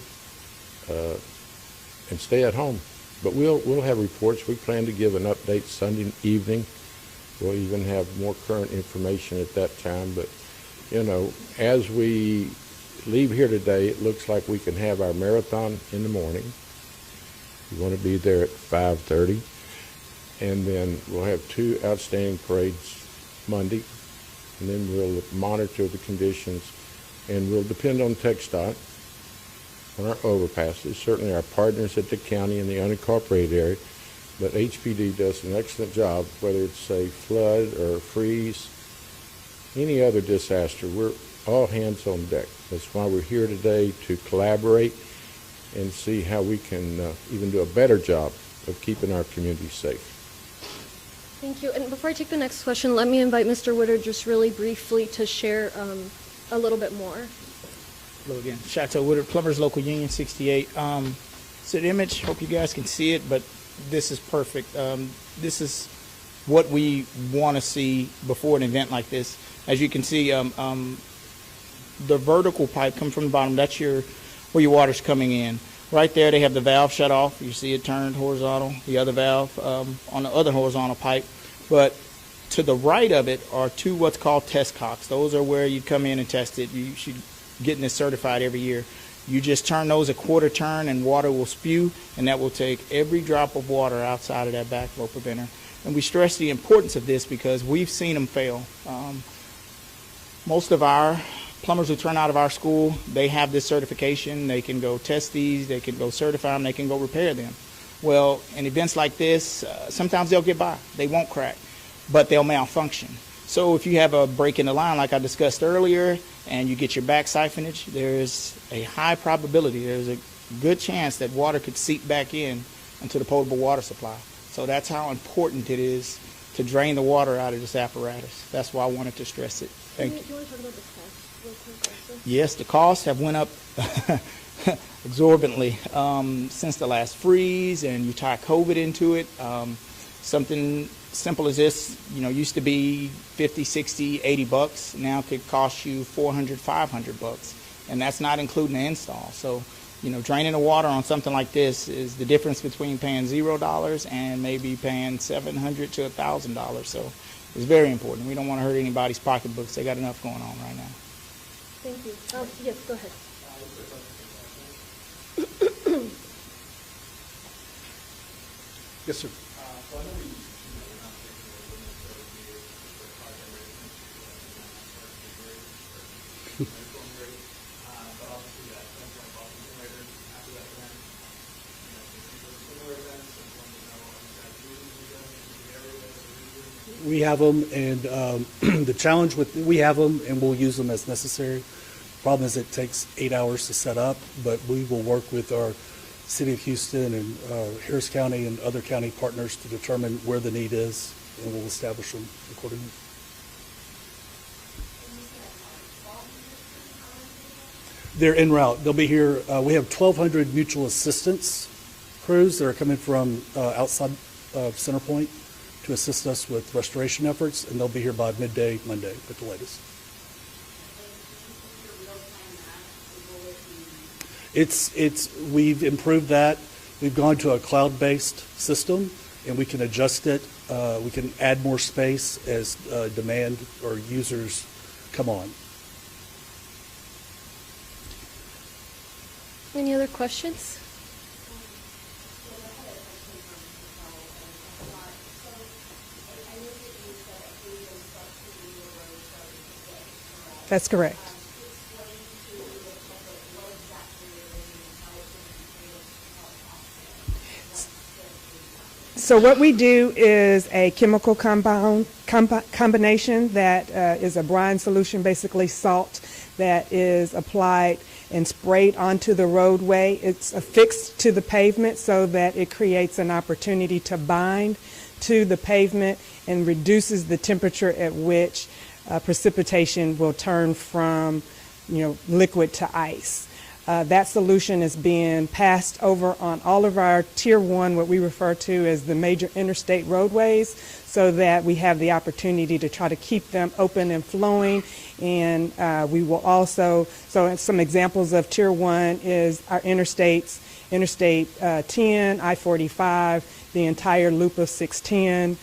and stay at home. But we'll have reports. We plan to give an update Sunday evening. We'll even have more current information at that time. But, you know, as we leave here today, it looks like we can have our marathon in the morning. We want to be there at 5:30, and then we'll have 2 outstanding parades Monday, and then we'll monitor the conditions, and we'll depend on TxDOT on our overpasses, certainly our partners at the county and the unincorporated area, but HPD does an excellent job, whether it's a flood or a freeze, any other disaster. We're all hands on deck. That's why we're here today, to collaborate and see how we can even do a better job of keeping our community safe. Thank you. And before I take the next question, let me invite Mr. Woodard just really briefly to share a little bit more. Hello again. Chateau Woodard, Plumbers Local Union 68. It's an image. Hope you guys can see it, but this is perfect. This is what we want to see before an event like this. As you can see, the vertical pipe comes from the bottom. That's where your water's coming in. Right there, they have the valve shut off. You see it turned horizontal. The other valve on the other horizontal pipe. But to the right of it are two what's called test cocks. Those are where you come in and test it. You should get this certified every year. You just turn those a quarter turn and water will spew, and that will take every drop of water outside of that backflow preventer. And we stress the importance of this because we've seen them fail. Most of our plumbers who turn out of our school, they have this certification. They can go test these, they can go certify them, they can go repair them. Well, in events like this, sometimes they'll get by. They won't crack, but they'll malfunction. So if you have a break in the line, like I discussed earlier, and you get your back siphonage, there's a high probability, there's a good chance that water could seep back in into the potable water supply. So that's how important it is to drain the water out of this apparatus. That's why I wanted to stress it. Thank you. Do you want to talk about the cost real quick also? Yes, the costs have went up exorbitantly since the last freeze, and you tie COVID into it. Something simple as this, used to be 50, 60, 80 bucks. Now could cost you 400, 500 bucks, and that's not including the install. So, draining the water on something like this is the difference between paying $0 and maybe paying $700 to $1,000. So it's very important. We don't want to hurt anybody's pocketbooks. They got enough going on right now. Thank you. Yes, go ahead. Yes, sir. We have them, and the challenge we have them, and we'll use them as necessary. Problem is, it takes 8 hours to set up, but we will work with our City of Houston and Harris County and other county partners to determine where the need is, and we'll establish them accordingly. They're en route. They'll be here. We have 1,200 mutual assistance crews that are coming from outside of Center Point to assist us with restoration efforts, and they'll be here by midday Monday at the latest. We've improved that. We've gone to a cloud-based system, and we can adjust it. We can add more space as demand or users come on. Any other questions? That's correct. So what we do is a chemical combination that is a brine solution, basically salt, that is applied and sprayed onto the roadway. It's affixed to the pavement so that it creates an opportunity to bind to the pavement and reduces the temperature at which precipitation will turn from, liquid to ice. That solution is being passed over on all of our Tier 1, what we refer to as the major interstate roadways, so that we have the opportunity to try to keep them open and flowing. And we will also, so some examples of Tier 1 is our interstates, Interstate 10, I-45, the entire loop of 610.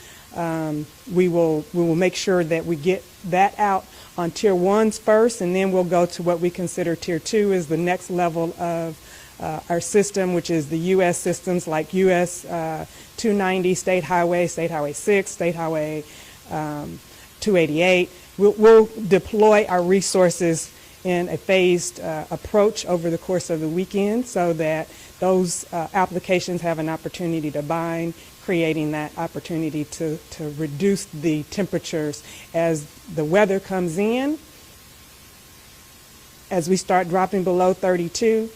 We will make sure that we get that out on Tier 1s first, and then we'll go to what we consider Tier 2 is the next level of our system, which is the U.S. systems like U.S. 290, State Highway 6, State Highway 288. We'll deploy our resources in a phased approach over the course of the weekend so that those applications have an opportunity to bind, creating that opportunity to reduce the temperatures as the weather comes in. As we start dropping below 32,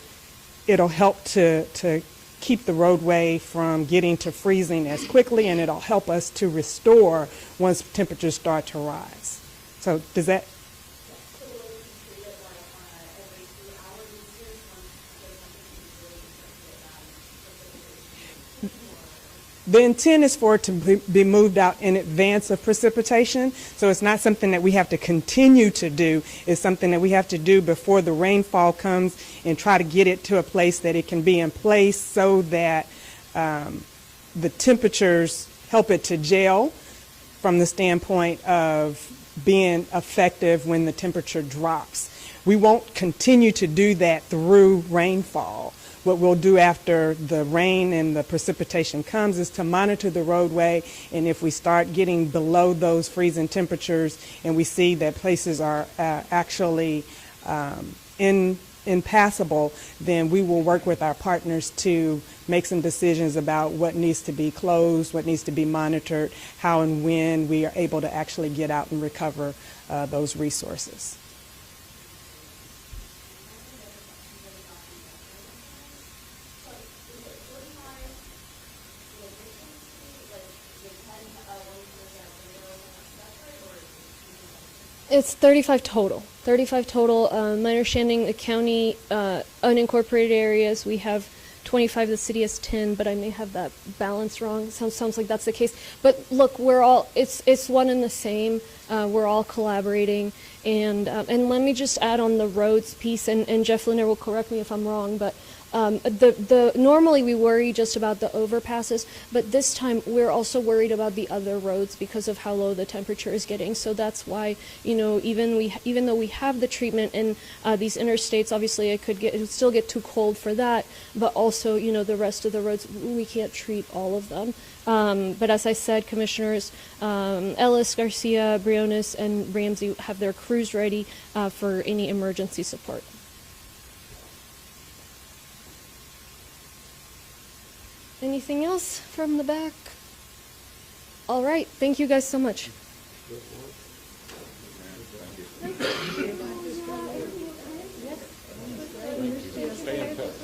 it'll help to keep the roadway from getting to freezing as quickly, and it'll help us to restore once temperatures start to rise. So does that? The intent is for it to be moved out in advance of precipitation, so it's not something that we have to continue to do. It's something that we have to do before the rainfall comes and try to get it to a place that it can be in place so that the temperatures help it to gel from the standpoint of being effective when the temperature drops. We won't continue to do that through rainfall. What we'll do after the rain and the precipitation comes is to monitor the roadway, and if we start getting below those freezing temperatures and we see that places are actually impassable, then we will work with our partners to make some decisions about what needs to be closed, what needs to be monitored, how and when we are able to actually get out and recover those resources. It's 35 total. 35 total. My understanding, the county unincorporated areas, we have 25. The city has 10, but I may have that balance wrong. Sounds like that's the case. But look, we're all it's one and the same. We're all collaborating, and let me just add on the roads piece, and Jeff Linner will correct me if I'm wrong, but. Normally we worry just about the overpasses, but this time we're also worried about the other roads because of how low the temperature is getting. So that's why, even though we have the treatment in these interstates, obviously it would still get too cold for that, but also, the rest of the roads, we can't treat all of them. But as I said, Commissioners Ellis, Garcia, Briones, and Ramsey have their crews ready for any emergency support. Anything else from the back? All right. Thank you guys so much. Stay in touch.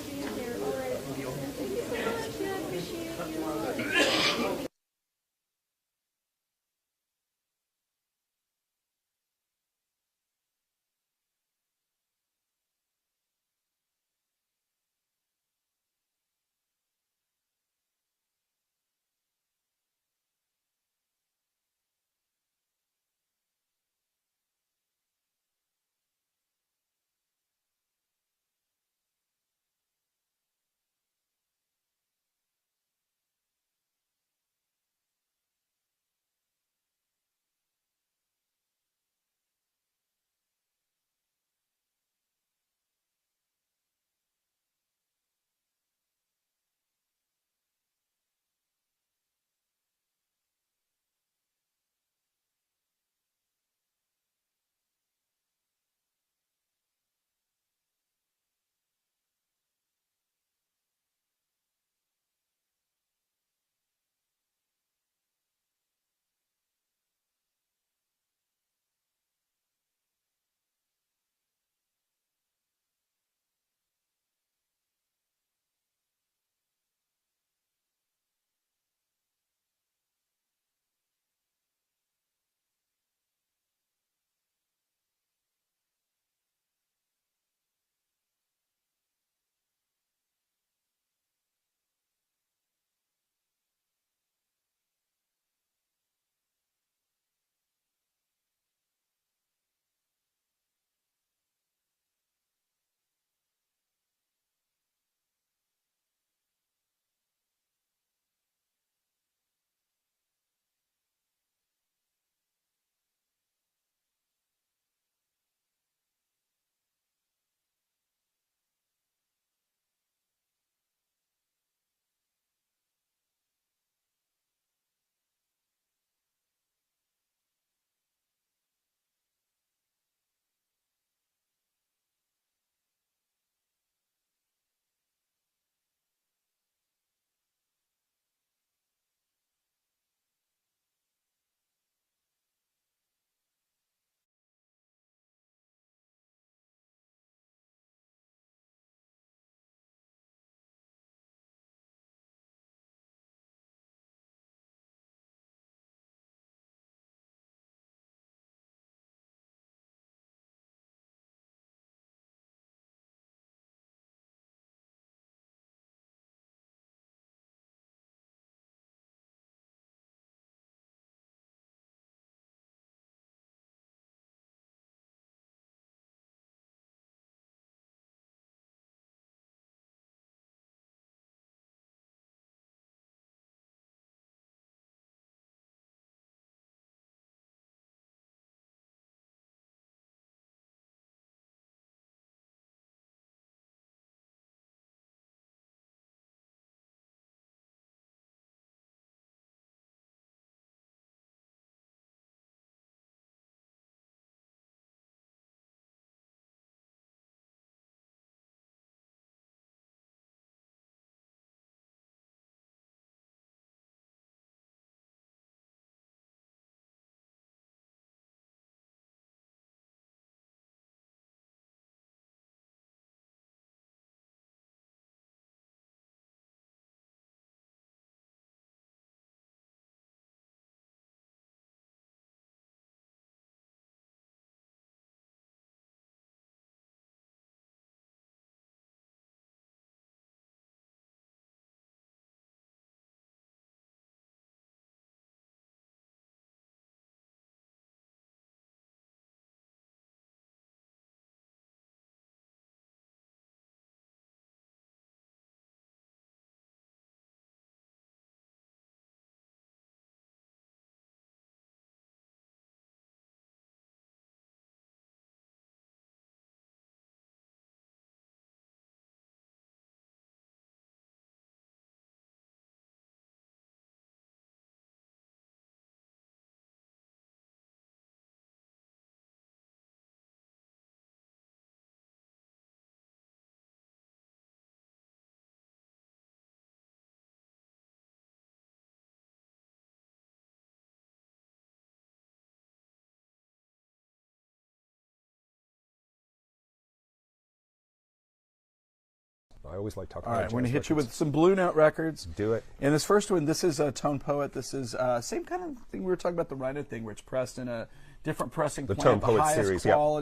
I always like talking All about right, we're going to hit you records. with some Blue Note records. Do it. And this first one, this is a Tone Poet. This is same kind of thing we were talking about, the Rhino thing, where it's pressed in a different pressing The plant, Tone Poet highest series, yeah. quality.